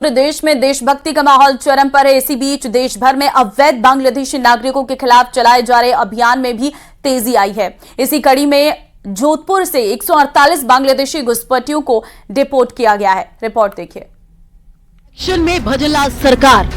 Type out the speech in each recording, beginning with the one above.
पूरे देश में देशभक्ति का माहौल चरम पर है। इसी बीच देश भर में अवैध बांग्लादेशी नागरिकों के खिलाफ चलाए जा रहे अभियान में भी तेजी आई है। इसी कड़ी में जोधपुर से 148 बांग्लादेशी घुसपैठियों को डिपोर्ट किया गया है। रिपोर्ट देखिए। एक्शन में भजनलाल सरकार,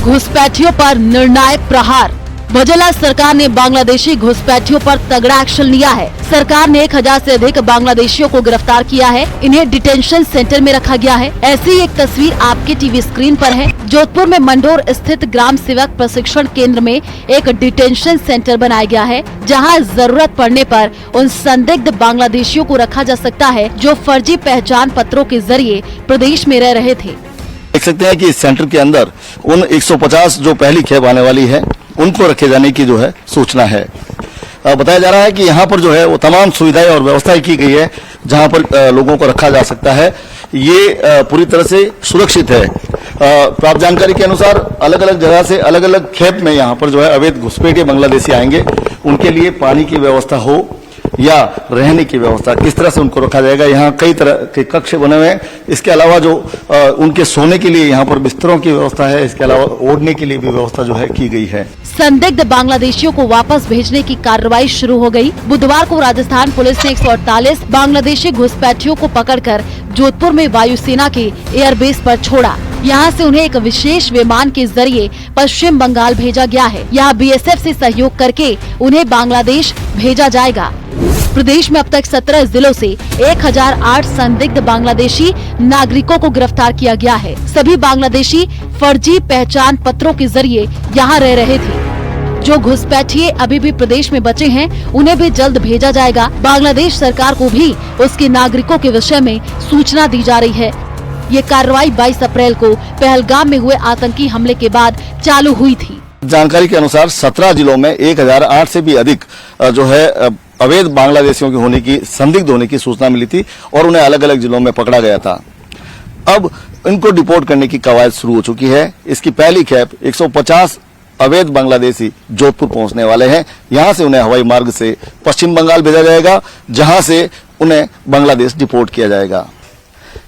घुसपैठियों पर निर्णायक प्रहार। भजनलाल सरकार ने बांग्लादेशी घुसपैठियों पर तगड़ा एक्शन लिया है। सरकार ने 1000 से अधिक बांग्लादेशियों को गिरफ्तार किया है। इन्हें डिटेंशन सेंटर में रखा गया है। ऐसी एक तस्वीर आपके टीवी स्क्रीन पर है। जोधपुर में मंडोर स्थित ग्राम सेवक प्रशिक्षण केंद्र में एक डिटेंशन सेंटर बनाया गया है, जहां जरूरत पड़ने पर उन संदिग्ध बांग्लादेशियों को रखा जा सकता है जो फर्जी पहचान पत्रों के जरिए प्रदेश में रह रहे थे। देख सकते हैं कि इस सेंटर के अंदर उन 150 जो पहली खेप आने वाली है उनको रखे जाने की जो है सूचना है। बताया जा रहा है कि यहाँ पर जो है वो तमाम सुविधाएं और व्यवस्थाएं की गई है जहाँ पर लोगों को रखा जा सकता है। ये पूरी तरह से सुरक्षित है। प्राप्त जानकारी के अनुसार अलग अलग जगह से अलग अलग खेप में यहाँ पर जो है अवैध घुसपैठिए बांग्लादेशी आएंगे। उनके लिए पानी की व्यवस्था हो या रहने की व्यवस्था, किस तरह से उनको रखा जाएगा। यहाँ कई तरह के कक्ष बने हुए हैं। इसके अलावा जो उनके सोने के लिए यहाँ पर बिस्तरों की व्यवस्था है। इसके अलावा ओढ़ने के लिए भी व्यवस्था जो है की गई है। संदिग्ध बांग्लादेशियों को वापस भेजने की कार्रवाई शुरू हो गई। बुधवार को राजस्थान पुलिस ने 148 बांग्लादेशी घुसपैठियों को पकड़कर जोधपुर में वायुसेना के एयरबेस पर छोड़ा। यहाँ से उन्हें एक विशेष विमान के जरिए पश्चिम बंगाल भेजा गया है। यहाँ बीएसएफ से सहयोग करके उन्हें बांग्लादेश भेजा जाएगा। प्रदेश में अब तक 17 जिलों से 1008 संदिग्ध बांग्लादेशी नागरिकों को गिरफ्तार किया गया है। सभी बांग्लादेशी फर्जी पहचान पत्रों के जरिए यहाँ रह रहे थे। जो घुसपैठिए अभी भी प्रदेश में बचे हैं उन्हें भी जल्द भेजा जाएगा। बांग्लादेश सरकार को भी उसके नागरिकों के विषय में सूचना दी जा रही है। ये कार्रवाई 22 अप्रैल को पहलगाम में हुए आतंकी हमले के बाद चालू हुई थी। जानकारी के अनुसार 17 जिलों में 1008 से भी अधिक जो है अवैध बांग्लादेशियों के होने की, संदिग्ध होने की सूचना मिली थी और उन्हें अलग अलग जिलों में पकड़ा गया था। अब इनको डिपोर्ट करने की कवायद शुरू हो चुकी है। इसकी पहली खेप 150 अवैध बांग्लादेशी जोधपुर पहुंचने वाले हैं। यहां से उन्हें हवाई मार्ग से पश्चिम बंगाल भेजा जाएगा, जहां से उन्हें बांग्लादेश डिपोर्ट किया जाएगा।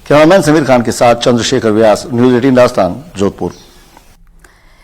कैमरामैन समीर खान के साथ चंद्रशेखर व्यास, न्यूज 18 राजस्थान, जोधपुर।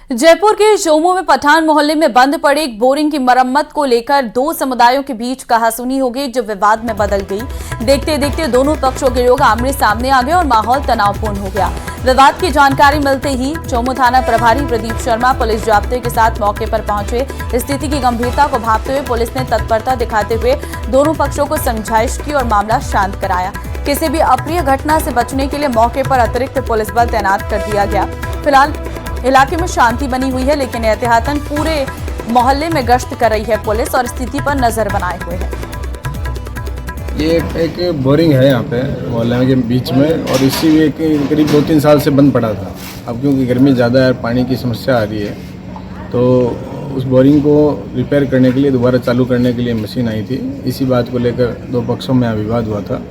जयपुर के चोमू में पठान मोहल्ले में बंद पड़े एक बोरिंग की मरम्मत को लेकर दो समुदायों के बीच कहासुनी हो गई, जो विवाद में बदल गई। देखते देखते दोनों पक्षों के लोग आमने सामने आ गए और माहौल तनावपूर्ण हो गया। विवाद की जानकारी मिलते ही चोमू थाना प्रभारी प्रदीप शर्मा पुलिस जाब्ते के साथ मौके पर पहुंचे। स्थिति की गंभीरता को भांपते हुए पुलिस ने तत्परता दिखाते हुए दोनों पक्षों को समझाइश की और मामला शांत कराया। किसी भी अप्रिय घटना से बचने के लिए मौके पर अतिरिक्त पुलिस बल तैनात कर दिया गया। फिलहाल इलाके में शांति बनी हुई है, लेकिन एहतियातन पूरे मोहल्ले में गश्त कर रही है पुलिस और स्थिति पर नजर बनाए हुए है। ये एक बोरिंग है यहाँ पे मोहल्ले के बीच में, और इसी में करीब 2-3 साल से बंद पड़ा था। अब क्योंकि गर्मी ज़्यादा है, पानी की समस्या आ रही है, तो उस बोरिंग को रिपेयर करने के लिए, दोबारा चालू करने के लिए मशीन आई थी। इसी बात को लेकर दो पक्षों में विवाद हुआ था।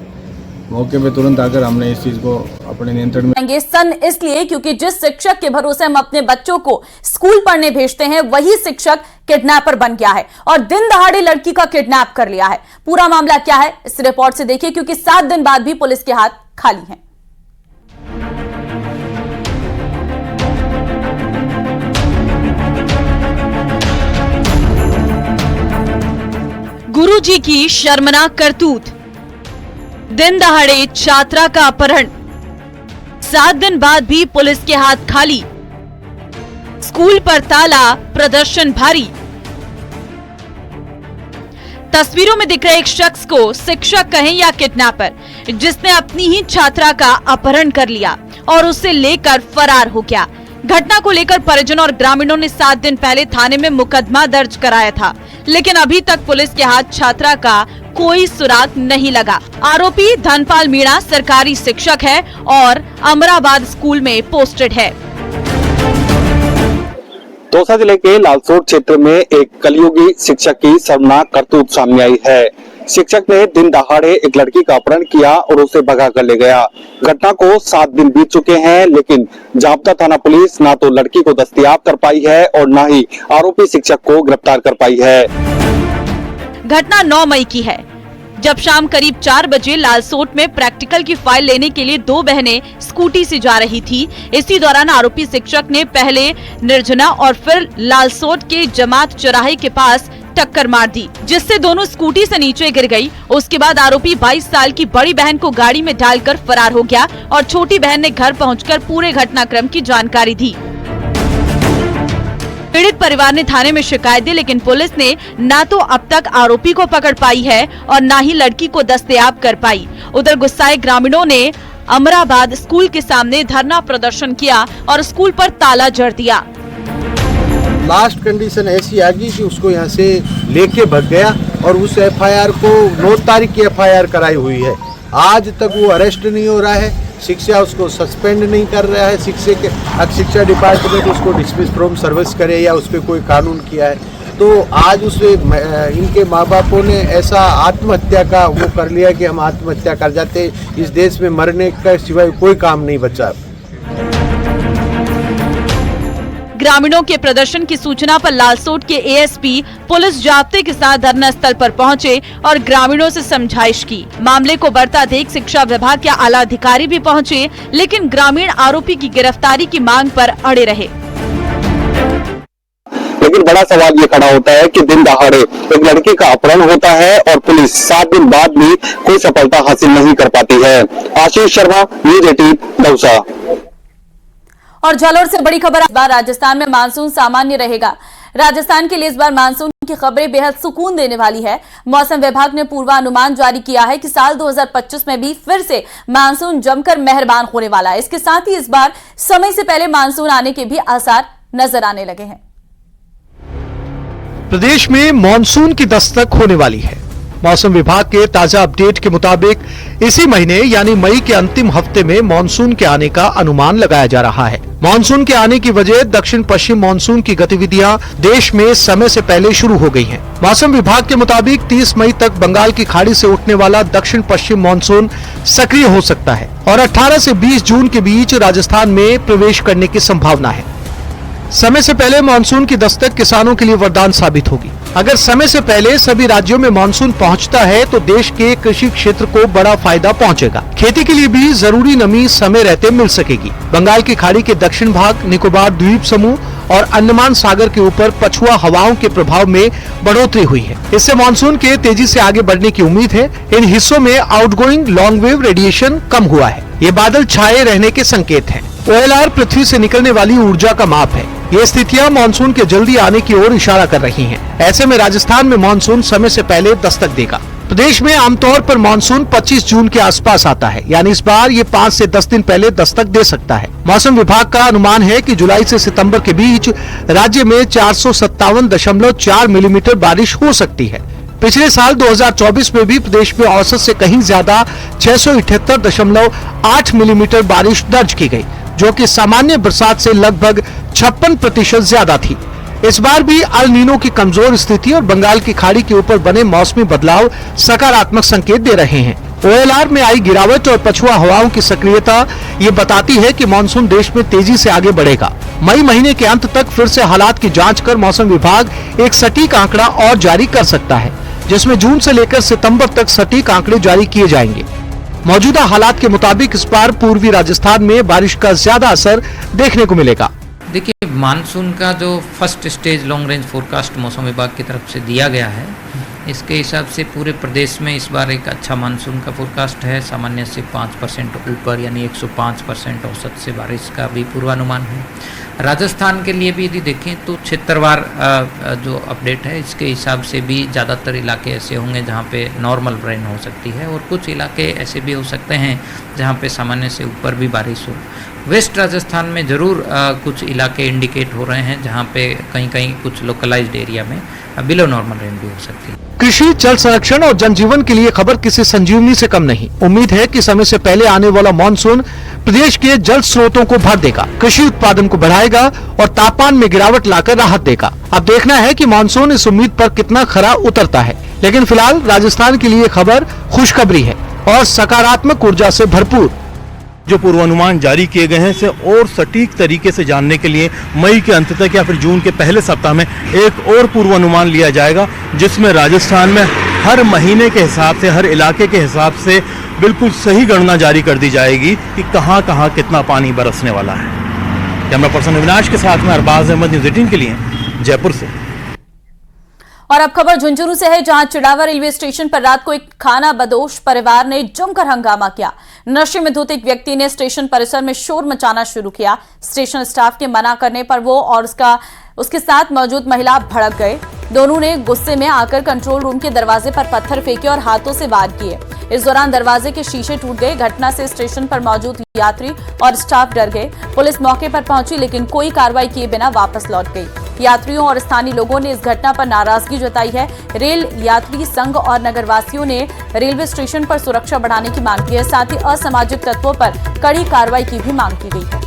मौके पे तुरंत आकर हमने इस चीज को अपने नियंत्रण में। सन इसलिए क्योंकि जिस शिक्षक के भरोसे हम अपने बच्चों को स्कूल पढ़ने भेजते हैं, वही शिक्षक किडनैपर बन गया है और दिन दहाड़े लड़की का किडनैप कर लिया है। पूरा मामला क्या है इस रिपोर्ट से देखिए, क्योंकि 7 दिन बाद भी पुलिस के हाथ खाली हैं। गुरुजी की शर्मनाक करतूत, दिन दहाड़े छात्रा का अपहरण, 7 दिन बाद भी पुलिस के हाथ खाली, स्कूल पर ताला, प्रदर्शन भारी। तस्वीरों में दिख रहे एक शख्स को शिक्षक कहें या किडनैपर, जिसने अपनी ही छात्रा का अपहरण कर लिया और उसे लेकर फरार हो गया। घटना को लेकर परिजनों और ग्रामीणों ने 7 दिन पहले थाने में मुकदमा दर्ज कराया था, लेकिन अभी तक पुलिस के हाथ छात्रा का कोई सुराग नहीं लगा। आरोपी धनपाल मीणा सरकारी शिक्षक है और अमराबाद स्कूल में पोस्टेड है। दौसा जिले के लालसोट क्षेत्र में एक कलयुगी शिक्षक की शर्मनाक करतूत सामने आई है। शिक्षक ने दिन दहाड़े एक लड़की का अपहरण किया और उसे भगा कर ले गया। घटना को 7 दिन बीत चुके हैं, लेकिन जाब्ता थाना पुलिस ना तो लड़की को दस्तयाब कर पाई है और ना ही आरोपी शिक्षक को गिरफ्तार कर पाई है। घटना 9 मई की है, जब शाम करीब 4 बजे लालसोट में प्रैक्टिकल की फाइल लेने के लिए दो बहनें स्कूटी से जा रही थी। इसी दौरान आरोपी शिक्षक ने पहले निर्जना और फिर लालसोट के जमात चौराहे के पास टक्कर मार दी, जिससे दोनों स्कूटी से नीचे गिर गई। उसके बाद आरोपी 22 साल की बड़ी बहन को गाड़ी में डालकर फरार हो गया और छोटी बहन ने घर पहुंचकर पूरे घटनाक्रम की जानकारी दी। पीड़ित परिवार ने थाने में शिकायत दी, लेकिन पुलिस ने न तो अब तक आरोपी को पकड़ पाई है और न ही लड़की को दस्तयाब कर पाई। उधर गुस्साए ग्रामीणों ने अमराबाद स्कूल के सामने धरना प्रदर्शन किया और स्कूल पर ताला जड़ दिया। लास्ट कंडीशन ऐसी आ गई कि उसको यहाँ से लेके भाग गया और उस एफआईआर को 9 तारीख की एफआईआर कराई हुई है। आज तक वो अरेस्ट नहीं हो रहा है, शिक्षा उसको सस्पेंड नहीं कर रहा है, शिक्षा डिपार्टमेंट उसको डिसमिस फ्रॉम सर्विस करे या उस पर कोई कानून किया है। तो आज उसे इनके माँ बापों ने ऐसा आत्महत्या का वो कर लिया कि हम आत्महत्या कर जाते, इस देश में मरने का सिवाय कोई काम नहीं बचा। ग्रामीणों के प्रदर्शन की सूचना पर लालसोट के एएसपी पुलिस जाब्ते के साथ धरना स्थल पर पहुंचे और ग्रामीणों से समझाइश की। मामले को बढ़ता देख शिक्षा विभाग के आला अधिकारी भी पहुंचे, लेकिन ग्रामीण आरोपी की गिरफ्तारी की मांग पर अड़े रहे। लेकिन बड़ा सवाल ये खड़ा होता है कि दिन दहाड़े एक लड़की का अपहरण होता है और पुलिस 7 दिन बाद भी कोई सफलता हासिल नहीं कर पाती है। आशीष शर्मा, न्यूज़ 18, दौसा। और जालौर से बड़ी खबर, इस बार राजस्थान में मानसून सामान्य रहेगा। राजस्थान के लिए इस बार मानसून की खबरें बेहद सुकून देने वाली है। मौसम विभाग ने पूर्वानुमान जारी किया है कि साल 2025 में भी फिर से मानसून जमकर मेहरबान होने वाला है। इसके साथ ही इस बार समय से पहले मानसून आने के भी आसार नजर आने लगे हैं। प्रदेश में मानसून की दस्तक होने वाली है। मौसम विभाग के ताजा अपडेट के मुताबिक इसी महीने यानी मई के अंतिम हफ्ते में मानसून के आने का अनुमान लगाया जा रहा है। मानसून के आने की वजह दक्षिण पश्चिम मानसून की गतिविधियां देश में समय से पहले शुरू हो गई हैं। मौसम विभाग के मुताबिक 30 मई तक बंगाल की खाड़ी से उठने वाला दक्षिण पश्चिम मानसून सक्रिय हो सकता है और 18 से 20 जून के बीच राजस्थान में प्रवेश करने की संभावना है। समय से पहले मानसून की दस्तक किसानों के लिए वरदान साबित होगी। अगर समय से पहले सभी राज्यों में मानसून पहुंचता है तो देश के कृषि क्षेत्र को बड़ा फायदा पहुंचेगा। खेती के लिए भी जरूरी नमी समय रहते मिल सकेगी। बंगाल की खाड़ी के दक्षिण भाग, निकोबार द्वीप समूह और अंडमान सागर के ऊपर पछुआ हवाओं के प्रभाव में बढ़ोतरी हुई है। इससे मानसून के तेजी से आगे बढ़ने की उम्मीद है। इन हिस्सों में आउटगोइंग लॉन्ग वेव रेडिएशन कम हुआ है। ये बादल छाए रहने के संकेत हैं। OLR पृथ्वी से निकलने वाली ऊर्जा का माप है। ये स्थितियां मानसून के जल्दी आने की ओर इशारा कर रही हैं। ऐसे में राजस्थान में मानसून समय से पहले दस्तक देगा। प्रदेश में आमतौर पर मानसून 25 जून के आसपास आता है, यानी इस बार ये 5 से 10 दिन पहले दस्तक दे सकता है। मौसम विभाग का अनुमान है कि जुलाई से सितंबर के बीच राज्य में 457.4 मिलीमीटर बारिश हो सकती है। पिछले साल 2024 में भी प्रदेश में औसत से कहीं ज्यादा 678.8 मिलीमीटर बारिश दर्ज की गई, जो कि सामान्य बरसात से लगभग 56% ज्यादा थी। इस बार भी अल नीनो की कमजोर स्थिति और बंगाल की खाड़ी के ऊपर बने मौसमी बदलाव सकारात्मक संकेत दे रहे हैं। OLR में आई गिरावट और पछुआ हवाओं की सक्रियता ये बताती है कि मानसून देश में तेजी से आगे बढ़ेगा। मई महीने के अंत तक फिर से हालात की जांच कर मौसम विभाग एक सटीक आंकड़ा और जारी कर सकता है, जिसमें जून से लेकर सितंबर तक सटीक आंकड़े जारी किए जाएंगे। मौजूदा हालात के मुताबिक इस बार पूर्वी राजस्थान में बारिश का ज्यादा असर देखने को मिलेगा। देखिए, मानसून का जो first stage long range forecast मौसम विभाग की तरफ से दिया गया है, इसके हिसाब से पूरे प्रदेश में इस बार एक अच्छा मानसून का फोरकास्ट है। सामान्य से 5% ऊपर यानी 105% औसत से बारिश का भी पूर्वानुमान है। राजस्थान के लिए भी यदि देखें तो क्षेत्रवार जो अपडेट है, इसके हिसाब से भी ज़्यादातर इलाके ऐसे होंगे जहाँ पे नॉर्मल रेन हो सकती है और कुछ इलाके ऐसे भी हो सकते हैं जहाँ पे सामान्य से ऊपर भी बारिश हो। वेस्ट राजस्थान में ज़रूर कुछ इलाके इंडिकेट हो रहे हैं जहाँ पे कहीं कहीं कुछ लोकलाइज्ड एरिया में बिलो नॉर्मल रेन भी हो सकती है। कृषि, जल संरक्षण और जनजीवन के लिए खबर किसी संजीवनी से कम नहीं। उम्मीद है कि समय से पहले आने वाला मानसून प्रदेश के जल स्रोतों को भर देगा, कृषि उत्पादन को बढ़ाएगा और तापमान में गिरावट लाकर राहत देगा। अब देखना है कि मानसून इस उम्मीद पर कितना खरा उतरता है। लेकिन फिलहाल राजस्थान के लिए खबर खुशखबरी है और सकारात्मक ऊर्जा से भरपूर। जो पूर्वानुमान जारी किए गए हैं इसे और सटीक तरीके से जानने के लिए मई के अंत तक या फिर जून के पहले सप्ताह में एक और पूर्वानुमान लिया जाएगा, जिसमें राजस्थान में हर महीने के हिसाब से, हर इलाके के हिसाब से बिल्कुल सही गणना जारी कर दी जाएगी कि कहाँ कहाँ कितना पानी बरसने वाला है। कैमरा पर्सन अविनाश के साथ में अरबाज अहमद, न्यूज़ 18 के लिए जयपुर से। और अब खबर झुंझुनू से है, जहां चिड़ावा रेलवे स्टेशन पर रात को एक खाना बदोश परिवार ने जमकर हंगामा किया। नशे में धुत एक व्यक्ति ने स्टेशन परिसर में शोर मचाना शुरू किया। स्टेशन स्टाफ के मना करने पर वो और उसके साथ मौजूद महिला भड़क गए। दोनों ने गुस्से में आकर कंट्रोल रूम के दरवाजे पर पत्थर फेंके और हाथों से वार किए। इस दौरान दरवाजे के शीशे टूट गए। घटना से स्टेशन पर मौजूद यात्री और स्टाफ डर गए। पुलिस मौके पर पहुंची लेकिन कोई कार्रवाई किए बिना वापस लौट गई। यात्रियों और स्थानीय लोगों ने इस घटना पर नाराजगी जताई है। रेल यात्री संघ और नगरवासियों ने रेलवे स्टेशन पर सुरक्षा बढ़ाने की मांग की है। साथ ही असामाजिक तत्वों पर कड़ी कार्रवाई की भी मांग की गई है।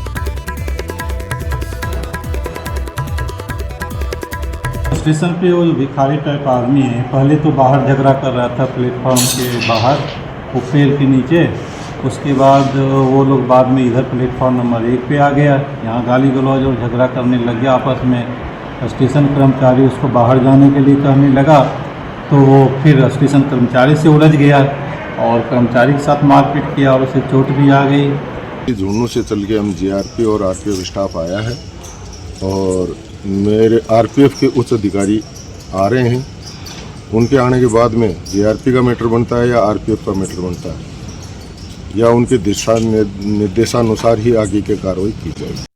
स्टेशन पे वो भिखारी टाइप आदमी है, पहले तो बाहर झगड़ा कर रहा था प्लेटफॉर्म के बाहर वो पेड़ के नीचे। उसके बाद वो लोग बाद में इधर प्लेटफॉर्म नंबर 1 पे आ गया, यहाँ गाली गलौज और झगड़ा करने लग गया आपस में। स्टेशन कर्मचारी उसको बाहर जाने के लिए कहने लगा तो वो फिर स्टेशन कर्मचारी से उलझ गया और कर्मचारी के साथ मारपीट किया और उसे चोट भी आ गई। झुंझुनू से चल के हम जीआरपी और आरपीएफ स्टाफ आया है और मेरे आरपीएफ के उच्च अधिकारी आ रहे हैं। उनके आने के बाद में जीआरपी का मैटर बनता है या आरपीएफ का मैटर बनता है, या उनके दिशा निर्देशानुसार ही आगे की कार्रवाई की जाएगी।